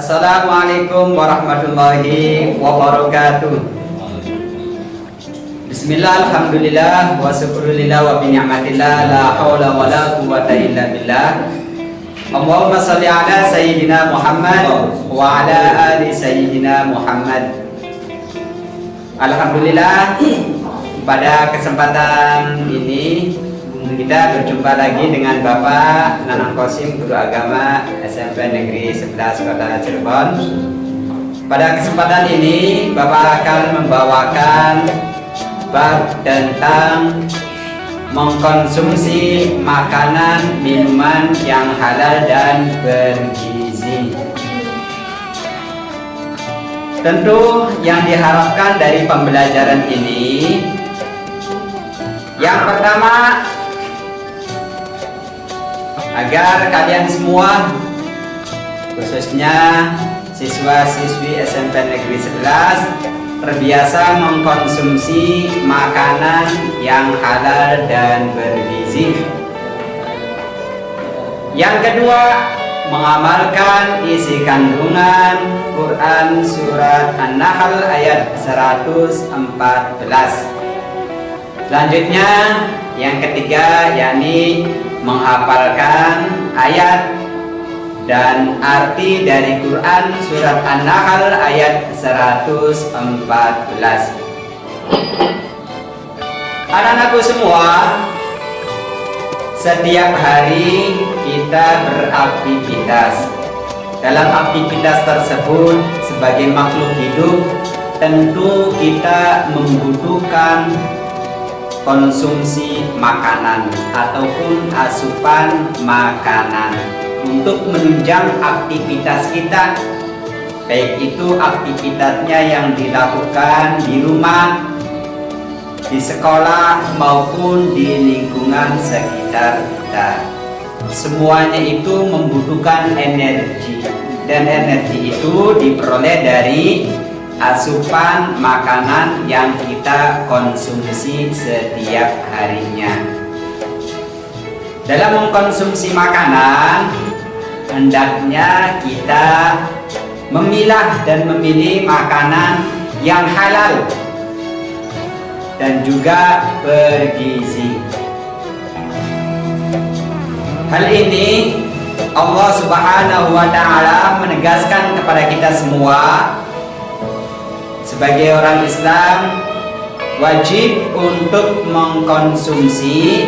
Assalamualaikum warahmatullahi wabarakatuh. Bismillah, alhamdulillah, wa syukurillah wa bi'ni'matillah, la hawla wa la quwwata illa billah. Allahumma salli ala sayyidina Muhammad wa ala ali sayyidina Muhammad. Alhamdulillah, pada kesempatan ini kita berjumpa lagi dengan Bapak Nanang Kosim, Guru Agama SMP Negeri 11 Kota Cirebon. Pada kesempatan ini Bapak akan membawakan bab tentang mengkonsumsi makanan minuman yang halal dan bergizi. Tentu yang diharapkan dari pembelajaran ini, yang pertama, agar kalian semua, khususnya siswa-siswi SMP Negeri 11, terbiasa mengkonsumsi makanan yang halal dan bergizi. Yang kedua, mengamalkan isi kandungan Quran Surat An-Nahl ayat 114. Selanjutnya, yang ketiga, yakni menghafalkan ayat dan arti dari Quran Surat An-Nahl ayat 114. Anak-anakku semua, setiap hari kita beraktivitas. Dalam aktivitas tersebut, sebagai makhluk hidup, tentu kita membutuhkan konsumsi makanan ataupun asupan makanan untuk menunjang aktivitas kita, baik itu aktivitasnya yang dilakukan di rumah, di sekolah, maupun di lingkungan sekitar kita. Semuanya itu membutuhkan energi, dan energi itu diperoleh dari asupan makanan yang kita konsumsi setiap harinya. Dalam mengkonsumsi makanan, hendaknya kita memilah dan memilih makanan yang halal dan juga bergizi. Hal ini Allah Subhanahu wa Ta'ala menegaskan kepada kita semua, sebagai orang Islam wajib untuk mengkonsumsi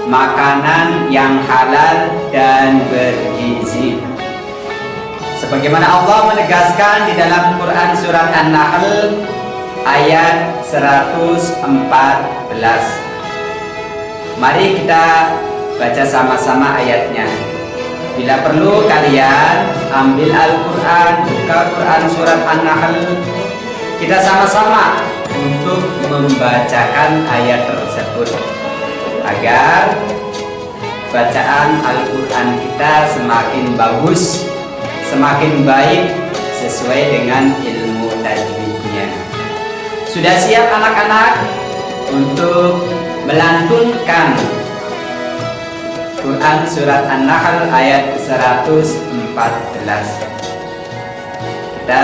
makanan yang halal dan bergizi. Sebagaimana Allah menegaskan di dalam Quran Surat An-Nahl ayat 114. Mari kita baca sama-sama ayatnya. Bila perlu kalian ambil Al-Quran, buka Quran Surat An-Nahl, kita sama-sama untuk membacakan ayat tersebut agar bacaan Al-Quran kita semakin bagus, semakin baik sesuai dengan ilmu tajwidnya. Sudah siap anak-anak untuk melantunkan Quran Surat An-Nahl ayat 114? Kita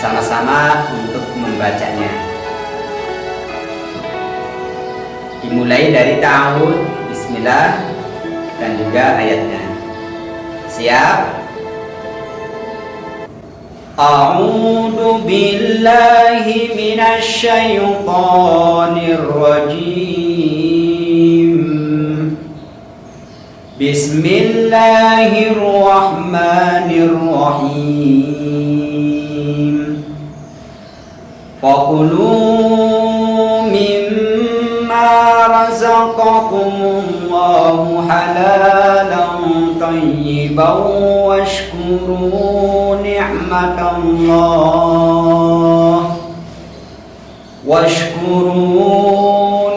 sama-sama untuk membacanya. Dimulai dari ta'awud, bismillah, dan juga ayatnya. Siap? A'udzu billahi minasy syaithanir rajim. Bismillahirrahmanirrahim. Fakulu mimma razaqakumullahu halalan thayyiban washkuru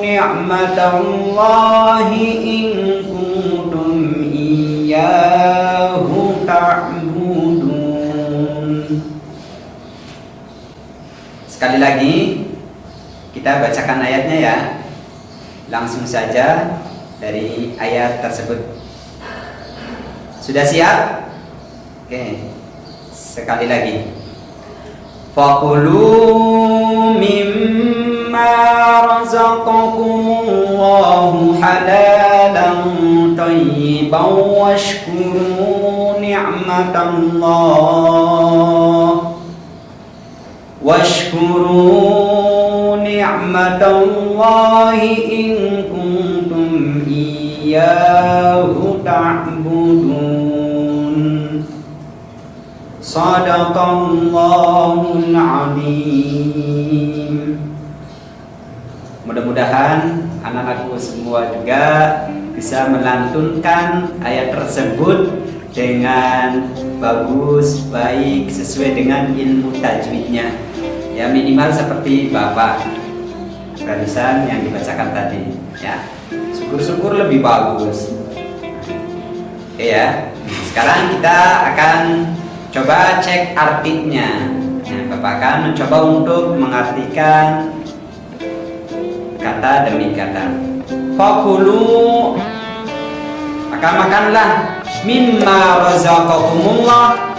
ni'matallahi in kuntum iyyahu ta'budun. Sekali lagi kita bacakan ayatnya ya. Langsung saja dari ayat tersebut. Sudah siap? Oke. Sekali lagi. Fakulu mimma razaqakumullahu halalan thayyiban washkuru ni'matallahi in kuntum iyyahu ta'budun. Shadaqallahul azim. Mudah-mudahan anak-anakku semua juga bisa melantunkan ayat tersebut dengan bagus, baik, sesuai dengan ilmu tajwidnya. Ya minimal seperti Bapak barisan yang dibacakan tadi. Ya, syukur-syukur lebih bagus. Oke ya. Sekarang kita akan coba cek artinya. Nah, Bapak akan mencoba untuk mengartikan kata demi kata. Fakulu, maka makanlah mimma razaqakumullah,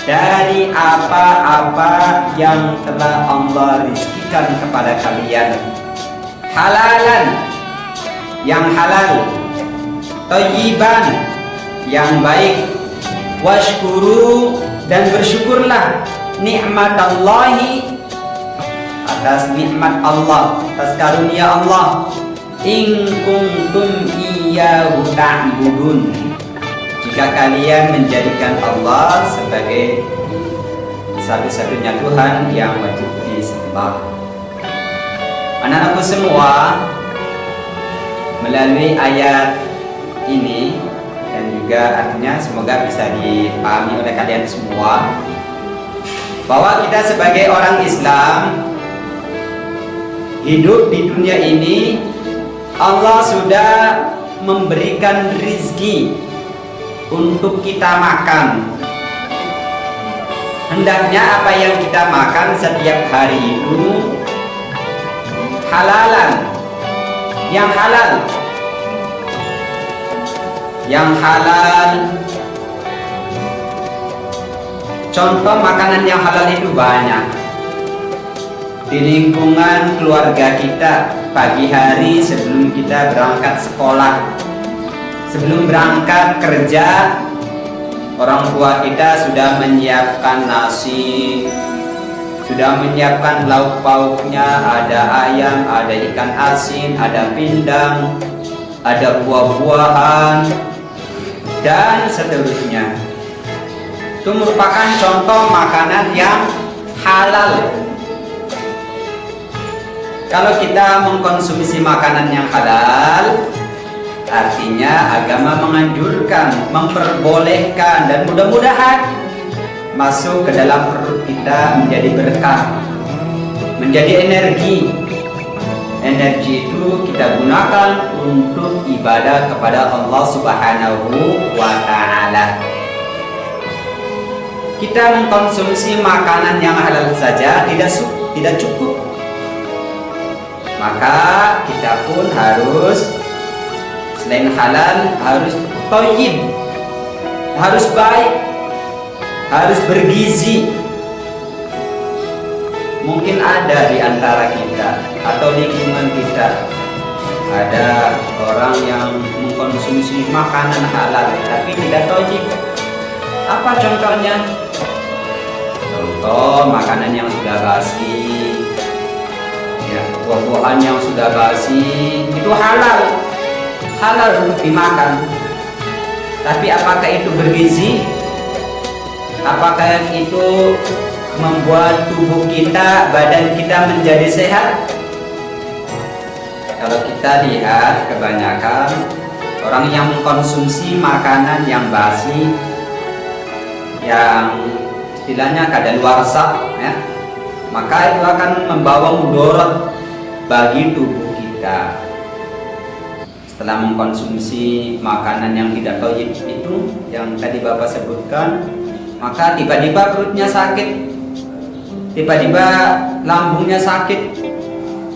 dari apa-apa yang telah Allah rizkikan kepada kalian, halalan, yang halal, thayyiban, yang baik, washkuru, dan bersyukurlah nikmatallahi, atas nikmat Allah, atas karunia Allah, in kuntum iyyahu ta'budun, jika kalian menjadikan Allah sebagai satu-satunya Tuhan yang wajib disembah. Anak-anakku semua, melalui ayat ini dan juga artinya semoga bisa dipahami oleh kalian semua, bahwa kita sebagai orang Islam hidup di dunia ini, Allah sudah memberikan rizki untuk kita makan. Hendaknya apa yang kita makan setiap hari itu halalan, yang halal. Yang halal, contoh makanan yang halal itu banyak. Di lingkungan keluarga kita, pagi hari sebelum kita berangkat sekolah, sebelum berangkat kerja, orang tua kita sudah menyiapkan nasi, sudah menyiapkan lauk pauknya, ada ayam, ada ikan asin, ada pindang, ada buah-buahan, dan seterusnya. Itu merupakan contoh makanan yang halal. Kalau kita mengkonsumsi makanan yang halal, artinya agama menganjurkan, memperbolehkan, dan mudah-mudahan masuk ke dalam perut kita menjadi berkah, menjadi energi. Energi itu kita gunakan untuk ibadah kepada Allah Subhanahu wa Ta'ala. Kita mengkonsumsi makanan yang halal saja tidak cukup. Maka kita pun harus, selain halal, harus thayyib, harus baik, harus bergizi. Mungkin ada di antara kita atau lingkungan kita ada orang yang mengkonsumsi makanan halal tapi tidak thayyib. Apa contohnya? Contoh makanan yang sudah basi, ya, buah-buahan yang sudah basi itu halal untuk dimakan. Tapi apakah itu bergizi? Apakah itu membuat tubuh kita, badan kita menjadi sehat? Kalau kita lihat kebanyakan orang yang mengkonsumsi makanan yang basi, yang istilahnya kadaluarsa, ya, maka itu akan membawa mudarat bagi tubuh kita. Setelah mengkonsumsi makanan yang tidak thayyib itu, yang tadi Bapak sebutkan, maka tiba-tiba perutnya sakit, tiba-tiba lambungnya sakit,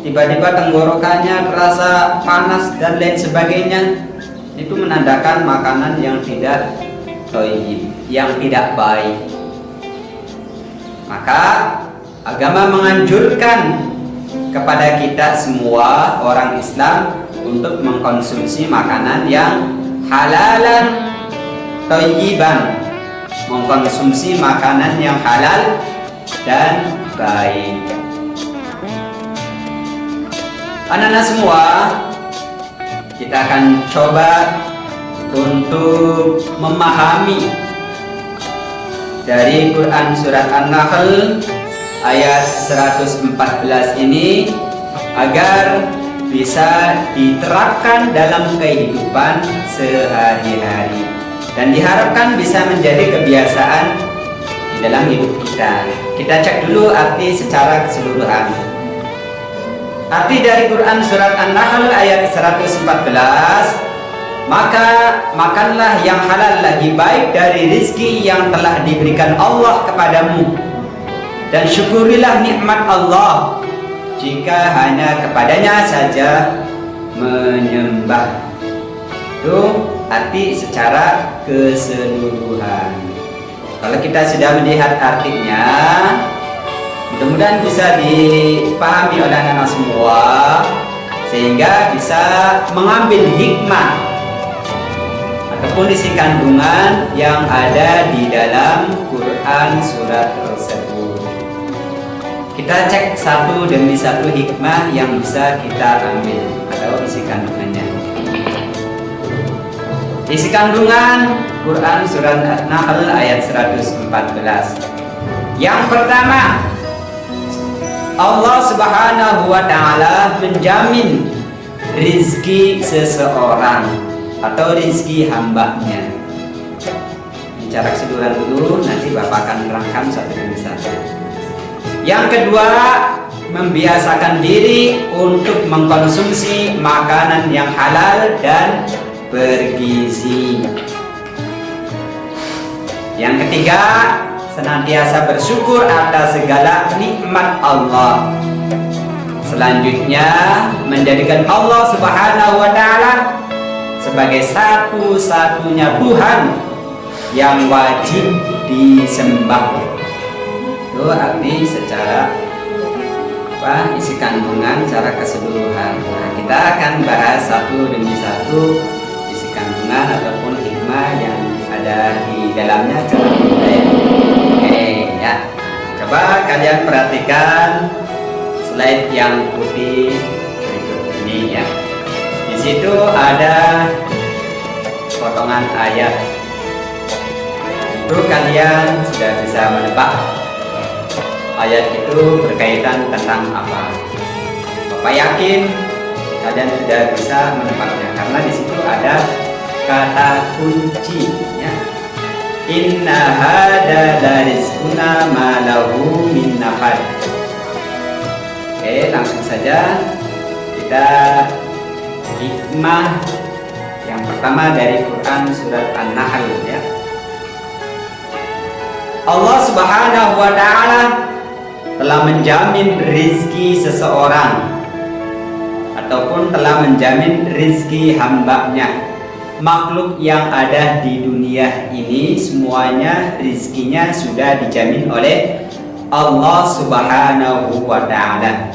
tiba-tiba tenggorokannya terasa panas dan lain sebagainya. Itu menandakan makanan yang tidak thayyib, yang tidak baik. Maka agama menganjurkan kepada kita semua orang Islam untuk mengkonsumsi makanan yang halalan thayyiban, mengkonsumsi makanan yang halal dan baik. Anak-anak semua, kita akan coba untuk memahami dari Quran Surat An-Nahl ayat 114 ini agar bisa diterapkan dalam kehidupan sehari-hari dan diharapkan bisa menjadi kebiasaan di dalam hidup kita. Kita cek dulu arti secara keseluruhan. Arti dari Quran Surat An-Nahl ayat 114, maka makanlah yang halal lagi baik dari rizki yang telah diberikan Allah kepadamu, dan syukurilah nikmat Allah jika hanya kepadanya saja menyembah. Itu arti secara keseluruhan. Kalau kita sudah melihat artinya, mudah-mudahan bisa dipahami oleh anak-anak semua, sehingga bisa mengambil hikmah ataupun isi kandungan yang ada di dalam Quran surat tersebut. Kita cek satu demi satu hikmah yang bisa kita ambil atau isi kandungannya. Isi kandungan Quran surat An-Nahl ayat 114. Yang pertama, Allah Subhanahu wa Ta'ala menjamin rizki seseorang atau rizki hambanya. Bicara keseluruhan dulu, nanti Bapak akan menerangkan satu demi satu. Yang kedua, membiasakan diri untuk mengkonsumsi makanan yang halal dan bergizi. Yang ketiga, senantiasa bersyukur atas segala nikmat Allah. Selanjutnya, menjadikan Allah Subhanahu wa Ta'ala sebagai satu-satunya Tuhan yang wajib disembah. Itu arti secara isi kandungan secara keseluruhan. Nah, kita akan bahas satu demi satu isi kandungan ataupun hikmah yang ada di dalamnya secara detail. Ya, coba kalian perhatikan slide yang putih berikut ini ya. Di situ ada potongan ayat. Itu kalian sudah bisa menebak ayat itu berkaitan tentang apa. Bapak yakin kalian sudah bisa menebaknya karena di situ ada kata kunci ya. Inna hada larizquna ma lahu min nafad. Oke, langsung saja kita hikmah yang pertama dari Quran surat An-Nahl ya. Allah Subhanahu wa Ta'ala telah menjamin rizki seseorang ataupun telah menjamin rizki hambanya. Makhluk yang ada di dunia ini semuanya rizkinya sudah dijamin oleh Allah Subhanahu wa Ta'ala.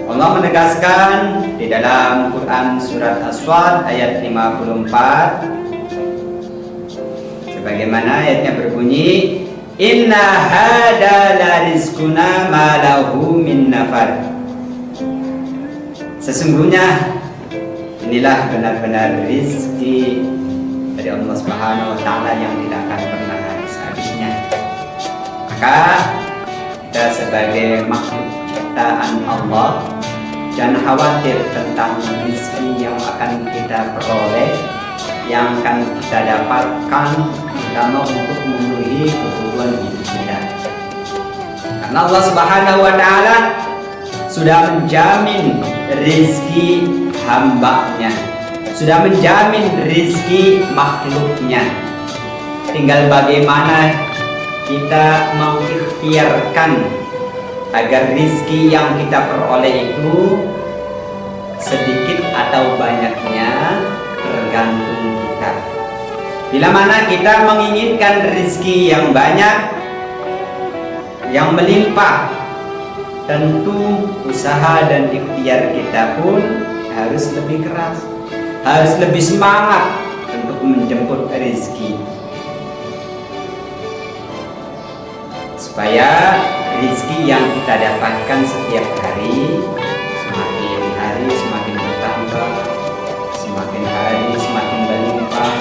Allah menegaskan di dalam Quran surat As-Swad ayat 54, sebagaimana ayatnya berbunyi, Inna hada la rizquna ma lahu min nafad. Sesungguhnya inilah benar-benar rizki dari Allah Subhanahu wa Ta'ala yang tidak akan pernah habis-habisnya. Maka kita sebagai makhluk ciptaan Allah, jangan khawatir tentang rizki yang akan kita peroleh, yang akan kita dapatkan, terutama untuk memenuhi kebutuhan hidup kita. Karena Allah Subhanahu wa Ta'ala sudah menjamin rizki hambanya, sudah menjamin rizki makhluknya. Tinggal bagaimana kita mengikhtiarkan agar rizki yang kita peroleh itu sedikit atau banyaknya tergantung kita. Bila mana kita menginginkan rizki yang banyak, yang melimpah, tentu usaha dan ikhtiar kita pun harus lebih keras, harus lebih semangat untuk menjemput rezeki, supaya rezeki yang kita dapatkan setiap hari semakin bertambah, semakin hari semakin berlimpah,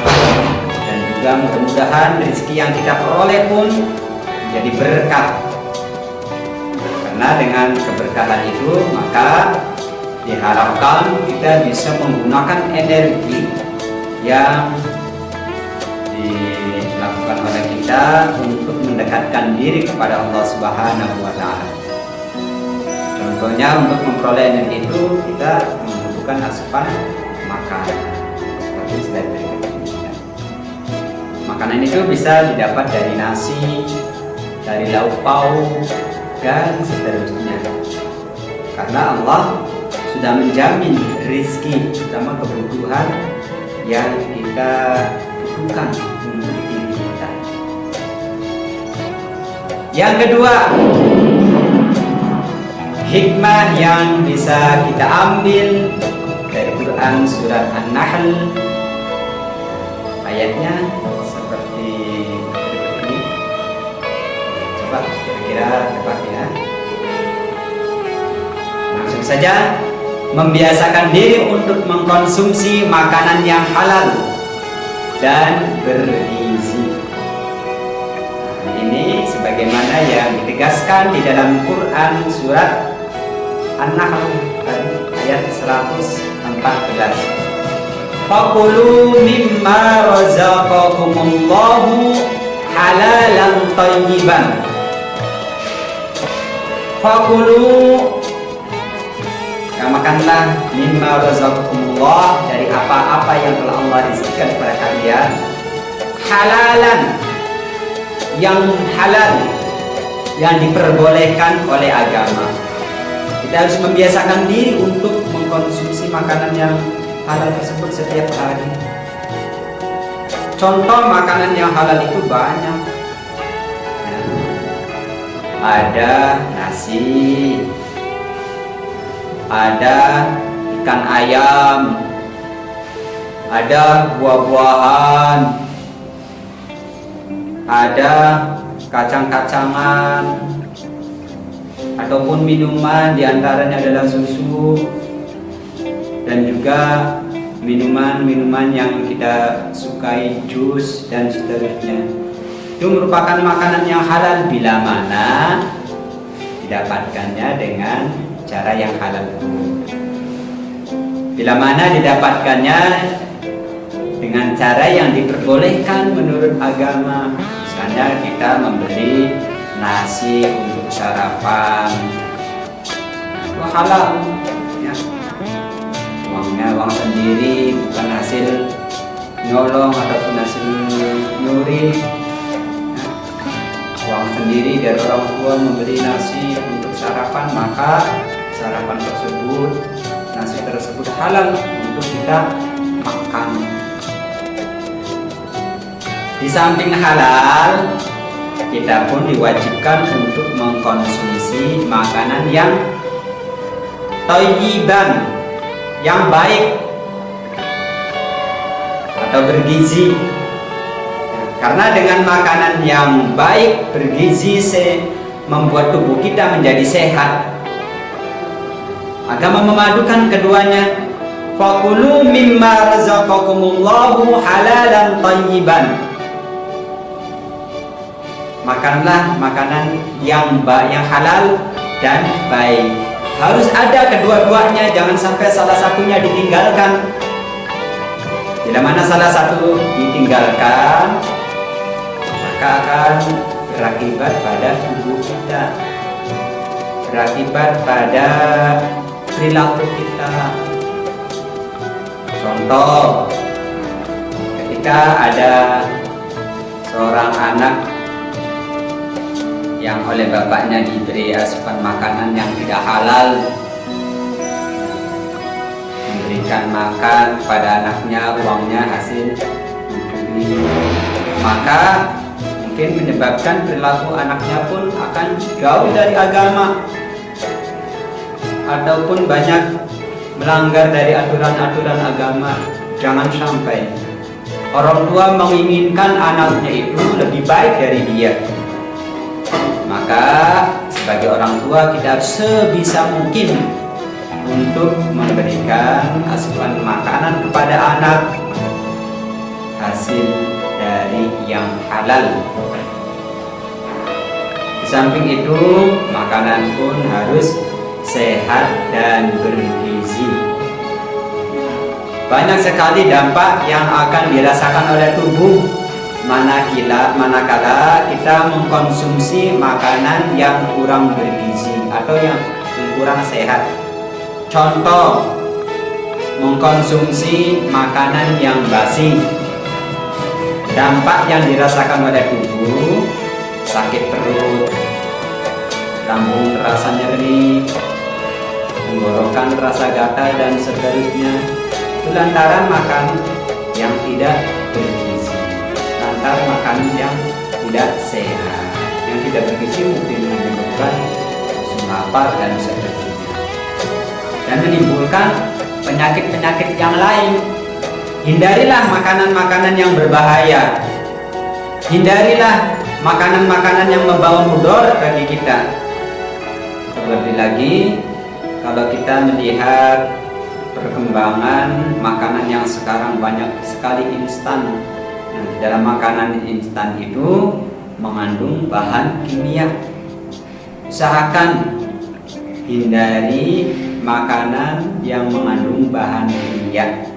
dan juga mudah-mudahan rezeki yang kita peroleh pun menjadi berkah. Karena dengan keberkahan itu maka diharapkan kita bisa menggunakan energi yang dilakukan oleh kita untuk mendekatkan diri kepada Allah Subhanahu wa Ta'ala. Contohnya, untuk memperoleh energi itu kita membutuhkan asupan makanan seperti slide. Makanan itu bisa didapat dari nasi, dari lauk pauk, dan seterusnya. Karena Allah sudah menjamin rezeki, terutama kebutuhan yang kita butuhkan untuk diri kita. Yang kedua, hikmah yang bisa kita ambil dari Quran surat An-Nahl, ayatnya seperti berikut ini. Coba kira-kira tebak ya. Langsung saja, membiasakan diri untuk mengkonsumsi makanan yang halal dan bergizi. Ini sebagaimana yang ditegaskan di dalam Quran surat An-Nahl ayat 114. Fakulu mimma razaqakumullahu halalan thayyiban. Fakulu, makanlah mimma razaqakumullah, dari apa-apa yang telah Allah rizkikan kepada kalian, halalan, yang halal, yang diperbolehkan oleh agama. Kita harus membiasakan diri untuk mengkonsumsi makanan yang halal tersebut setiap hari. Contoh makanan yang halal itu banyak. Ada nasi, ada ikan ayam, ada buah-buahan, ada kacang-kacangan, ataupun minuman, diantaranya adalah susu, dan juga minuman-minuman yang kita sukai, jus dan seterusnya. Itu merupakan makanan yang halal bila mana didapatkannya dengan cara yang halal. Bila mana didapatkannya dengan cara yang diperbolehkan menurut agama. Misalnya kita membeli nasi untuk sarapan, itu halal ya. Uangnya uang sendiri, bukan hasil nyolong ataupun hasil nyuri ya. Uang sendiri dari orang tua membeli nasi untuk sarapan, maka sarapan tersebut, nasi tersebut halal untuk kita makan. Di samping halal, kita pun diwajibkan untuk mengkonsumsi makanan yang thayyiban, yang baik atau bergizi. Karena dengan makanan yang baik, bergizi, membuat tubuh kita menjadi sehat. Agama memadukan keduanya. Fakulu mimma razaqakumullahu halalan thayyiban. Makanlah makanan yang halal dan baik. Harus ada kedua-duanya, jangan sampai salah satunya ditinggalkan. Bila mana salah satu ditinggalkan, maka akan berakibat pada tubuh kita, berakibat pada perilaku kita. Contoh, ketika ada seorang anak yang oleh bapaknya diberi asupan makanan yang tidak halal, memberikan makan pada anaknya, uangnya hasil mencuri, maka mungkin menyebabkan perilaku anaknya pun akan jauh dari agama, ataupun banyak melanggar dari aturan-aturan agama. Jangan sampai orang tua menginginkan anaknya itu lebih baik dari dia. Maka sebagai orang tua kita harus sebisa mungkin untuk memberikan asupan makanan kepada anak hasil dari yang halal. Di samping itu, makanan pun harus sehat dan bergizi. Banyak sekali dampak yang akan dirasakan oleh tubuh manakala kita mengkonsumsi makanan yang kurang bergizi atau yang kurang sehat. Contoh, mengkonsumsi makanan yang basi. Dampak yang dirasakan oleh tubuh, sakit perut, lambung terasa nyeri, tenggorokan terasa gatal dan seterusnya. Itu lantaran makan yang tidak bergizi, lantaran makan yang tidak sehat. Yang tidak bergizi mungkin menyebabkan lapar dan seterusnya, dan menimbulkan penyakit-penyakit yang lain. Hindarilah makanan-makanan yang berbahaya. Hindarilah makanan-makanan yang membawa mudarat bagi kita. Terlebih lagi kalau kita melihat perkembangan makanan yang sekarang banyak sekali instan. Nah, dalam makanan instan itu mengandung bahan kimia. Usahakan hindari makanan yang mengandung bahan kimia,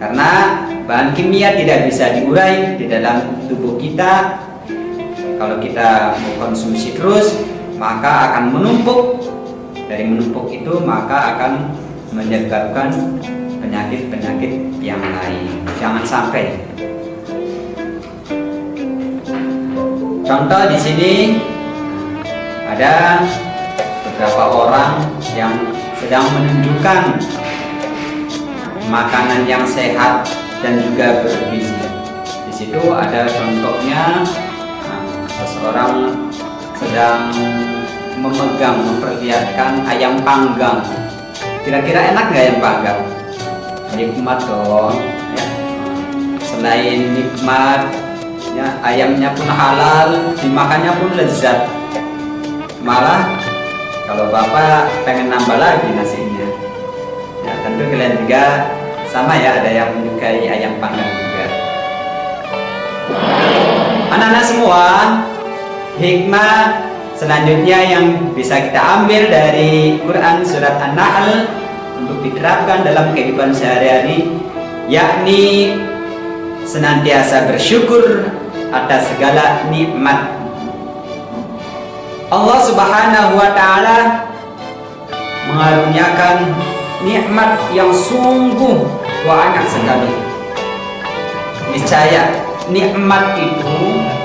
karena bahan kimia tidak bisa diurai di dalam tubuh kita. Kalau kita mengkonsumsi terus, maka akan menumpuk. Dari menumpuk itu maka akan menyebabkan penyakit-penyakit yang lain. Jangan sampai. Contoh di sini ada beberapa orang yang sedang menunjukkan makanan yang sehat dan juga bergizi. Di situ ada contohnya, seseorang sedang memperlihatkan ayam panggang. Kira-kira enak nggak ayam panggang? Nikmat dong, ya. Selain nikmat, ya, ayamnya pun halal, dimakannya pun lezat. Malah kalau bapak pengen nambah lagi nasinya. Ya, tentu kalian juga sama ya, ada yang menyukai ayam panggang juga. Anak-anak semua, hikmah selanjutnya yang bisa kita ambil dari Quran surat An-Nahl untuk diterapkan dalam kehidupan sehari-hari, yakni senantiasa bersyukur atas segala nikmat. Allah Subhanahu wa Ta'ala mengaruniakan nikmat yang sungguh banyak sekali. Niscaya nikmat itu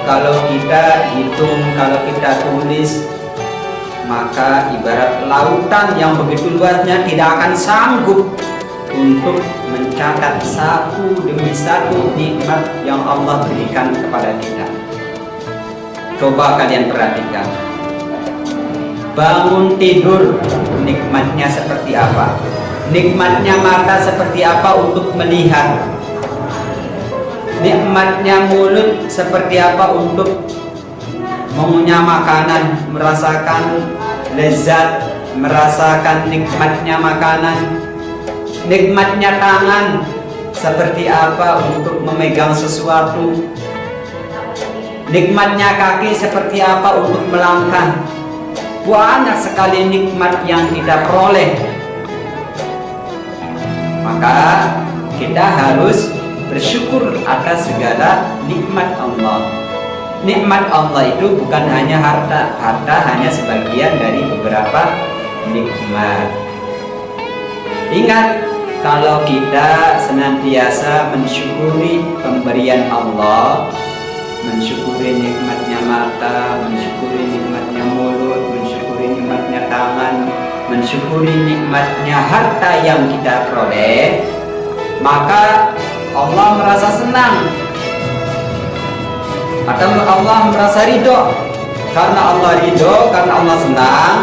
kalau kita hitung, kalau kita tulis, maka ibarat lautan yang begitu luasnya tidak akan sanggup untuk mencatat satu demi satu nikmat yang Allah berikan kepada kita. Coba kalian perhatikan, bangun tidur nikmatnya seperti apa, nikmatnya mata seperti apa untuk melihat, nikmatnya mulut seperti apa untuk mengunyah makanan, merasakan lezat, merasakan nikmatnya makanan, nikmatnya tangan seperti apa untuk memegang sesuatu, nikmatnya kaki seperti apa untuk melangkah. Banyak sekali nikmat yang kita peroleh. Maka kita harus bersyukur atas segala nikmat Allah. Nikmat Allah itu bukan hanya harta. Harta hanya sebagian dari beberapa nikmat. Ingat, kalau kita senantiasa mensyukuri pemberian Allah, mensyukuri nikmatnya mata, mensyukuri nikmatnya mulut, mensyukuri nikmatnya tangan, mensyukuri nikmatnya harta yang kita peroleh, maka Allah merasa senang. atau Allah merasa ridho. Karena Allah ridho, karena Allah senang,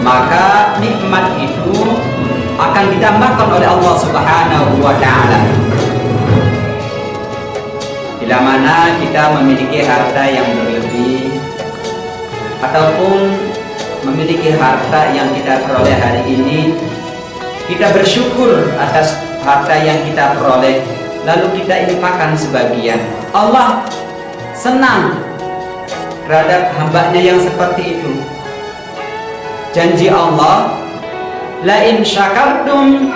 maka nikmat itu akan ditambahkan oleh Allah Subhanahu wa Ta'ala. Bila mana kita memiliki harta yang berlebih ataupun memiliki harta yang kita peroleh hari ini, kita bersyukur atas harta yang kita peroleh, lalu kita infakkan sebagian. Allah senang terhadap hambanya yang seperti itu. Janji Allah, la in syakartum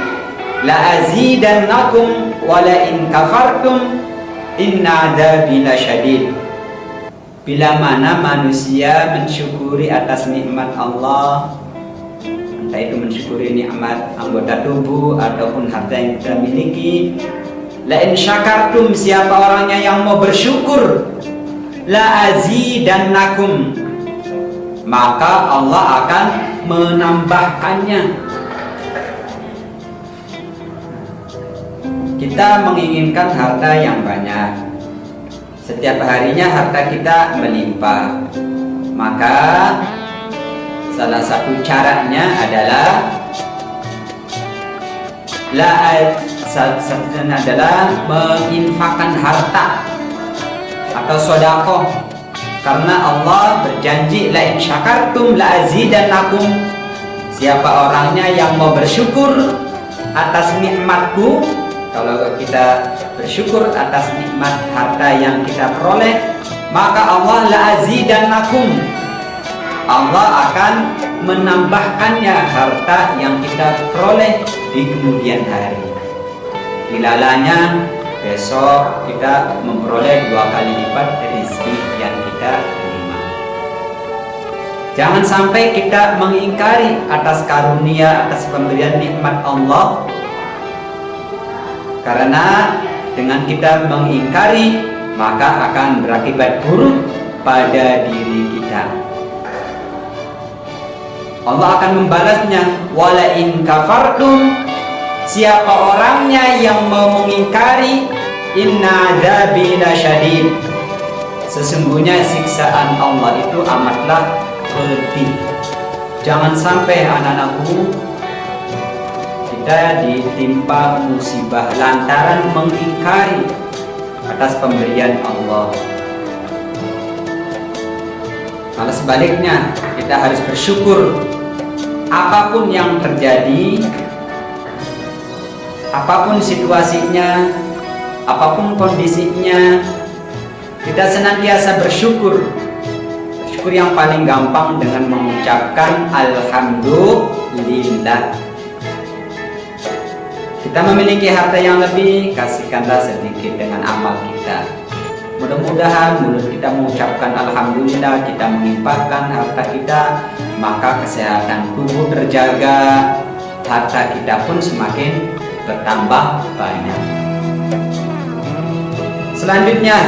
la azidannakum wa la in kafartum inna adzabi lasyadid. Bila mana manusia mensyukuri atas nikmat Allah, entah itu mensyukuri nikmat anggota tubuh ataupun harta yang kita miliki, la in syakartum, siapa orangnya yang mau bersyukur, la azidannakum, maka Allah akan menambahkannya. Kita menginginkan harta yang banyak, setiap harinya harta kita melimpah, maka salah satu caranya adalah satunya adalah menginfakkan harta atau sedekah. Karena Allah berjanji, la in syakartum la azidannakum, siapa orangnya yang mau bersyukur atas nikmatku. Kalau kita bersyukur atas nikmat harta yang kita peroleh, maka Allah la azidannakum, Allah akan menambahkannya harta yang kita peroleh di kemudian hari. Dilalanya besok kita memperoleh 2 kali lipat rezeki yang kita terima. Jangan sampai kita mengingkari atas karunia, atas pemberian nikmat Allah, karena dengan kita mengingkari maka akan berakibat buruk pada diri kita. Allah akan membalasnya, wala in kafartum, siapa orangnya yang mau mengingkari, inna adzabi lasyadid, sesungguhnya siksaan Allah itu amatlah pedih. Jangan sampai anak-anakku kita ditimpa musibah lantaran mengingkari atas pemberian Allah. Malah sebaliknya, kita harus bersyukur apapun yang terjadi, apapun situasinya, apapun kondisinya, kita senantiasa bersyukur. Bersyukur yang paling gampang dengan mengucapkan alhamdulillah. Kita memiliki harta yang lebih, kasihkanlah sedikit dengan amal kita. Mudah-mudahan mulut kita mengucapkan alhamdulillah, kita menginfakkan harta kita, maka kesehatan tubuh terjaga, harta kita pun semakin bertambah banyak. Selanjutnya,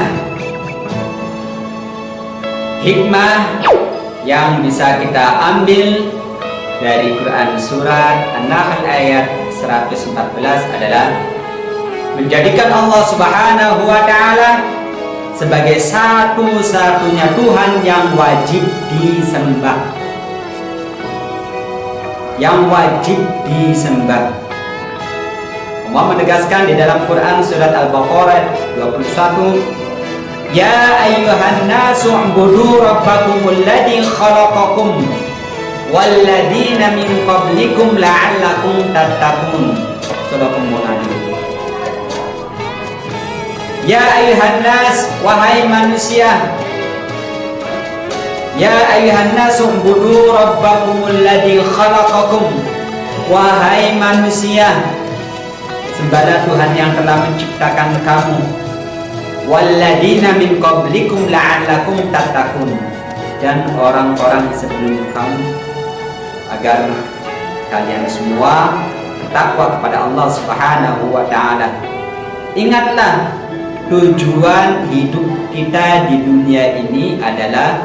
hikmah yang bisa kita ambil dari Quran surat An-Nahl ayat 114 adalah menjadikan Allah Subhanahu wa Ta'ala sebagai satu-satunya Tuhan yang wajib disembah. Yang wajib disembah. Allah menegaskan di dalam Quran surat Al-Baqarah 21, ya ayyuhan nasu u'budu rabbakumul ladzi khalaqakum walladzina min qablikum la'allakum tattaqun. Sadaqallahu alazim. Ya ayyuhan nas, wahai manusia, ya ayyuhan nas u'budu rabbakumul ladzi khalaqakum, wahai manusia, sembahlah Tuhan yang telah menciptakan kamu, walladzina min qablikum la'allakum tattaqun, dan orang-orang sebelum kamu, agar kalian semua bertakwa kepada Allah Subhanahu wa Ta'ala. Ingatlah, tujuan hidup kita di dunia ini adalah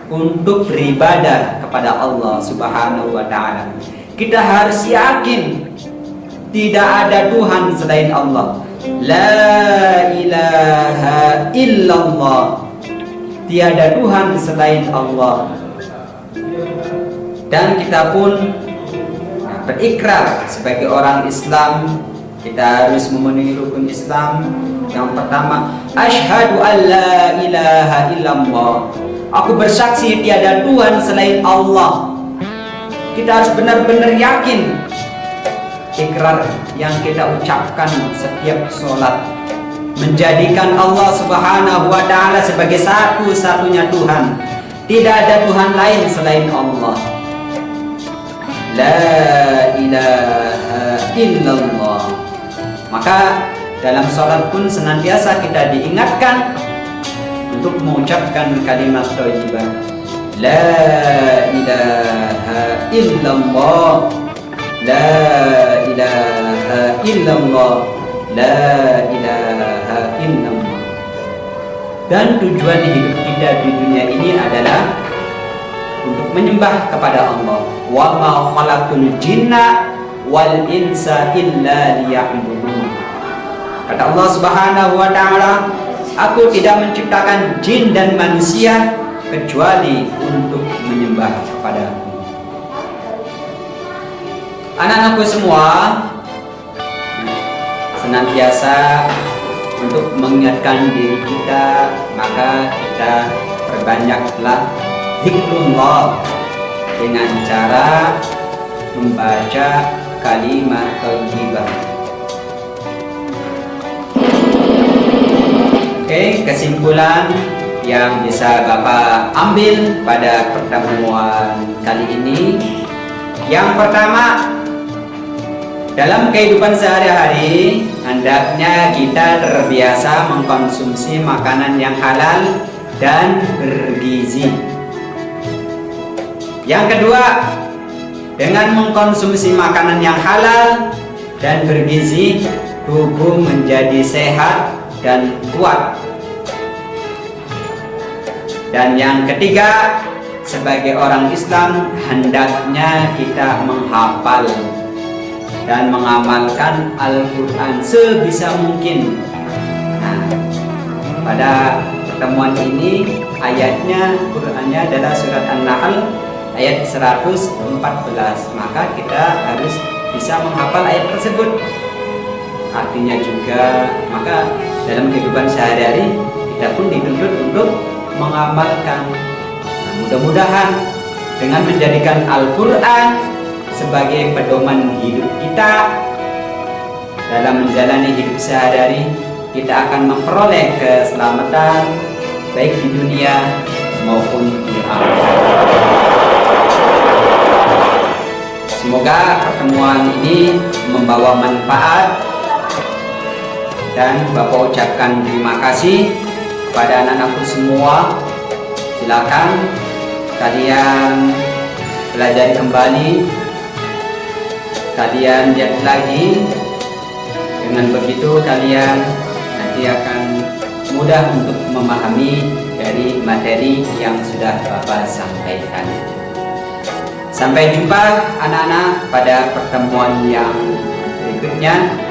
untuk beribadah kepada Allah Subhanahu wa Ta'ala. Kita harus yakin tidak ada Tuhan selain Allah, La ilaha illallah, tiada Tuhan selain Allah. Dan kita pun berikrar sebagai orang Islam, kita harus memenuhi rukun Islam. Yang pertama, asyhadu an la ilaha illallah, aku bersaksi tiada Tuhan selain Allah. Kita harus benar-benar yakin, ikrar yang kita ucapkan setiap sholat, menjadikan Allah Subhanahu wa ta'ala sebagai satu-satunya Tuhan, tidak ada Tuhan lain selain Allah. La ilaha illallah. Maka dalam sholat pun senantiasa kita diingatkan untuk mengucapkan kalimat thayyibah, la ilaha illallah, la ilaha illallah, la ilaha illallah. Dan tujuan hidup kita di dunia ini adalah untuk menyembah kepada Allah. Wa ma khalaqul jinna wal insa illa liya'budun. Kata Allah Subhanahu wa ta'ala, aku tidak menciptakan jin dan manusia kecuali untuk menyembah kepadaku. Anak-anakku semua, senantiasa untuk mengingatkan diri kita, maka kita perbanyaklah zikrullah dengan cara membaca kalimat thayyibah. Oke, kesimpulan yang bisa Bapak ambil pada pertemuan kali ini, yang pertama, dalam kehidupan sehari-hari hendaknya kita terbiasa mengkonsumsi makanan yang halal dan bergizi. Yang kedua, dengan mengkonsumsi makanan yang halal dan bergizi, tubuh menjadi sehat dan kuat. Dan yang ketiga, sebagai orang Islam hendaknya kita menghafal dan mengamalkan Al-Quran sebisa mungkin. Nah, pada pertemuan ini ayatnya, Qurannya adalah surat An-Nahl ayat 114. Maka kita harus bisa menghafal ayat tersebut. Artinya juga, maka dalam kehidupan sehari-hari kita pun dituntut untuk mengamalkan. Nah, mudah-mudahan dengan menjadikan Al-Quran sebagai pedoman hidup kita dalam menjalani hidup sehari-hari, kita akan memperoleh keselamatan baik di dunia maupun di akhirat. Semoga pertemuan ini membawa manfaat, dan Bapak ucapkan terima kasih kepada anak-anakku semua. Silakan kalian pelajari kembali, kalian lihat lagi. Dengan begitu kalian nanti akan mudah untuk memahami dari materi yang sudah Bapak sampaikan. Sampai jumpa anak-anak pada pertemuan yang berikutnya.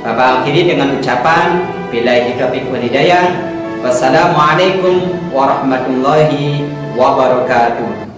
Bapak akhiri dengan ucapan billahi taufiq wal hidayah. Wassalamualaikum warahmatullahi wabarakatuh.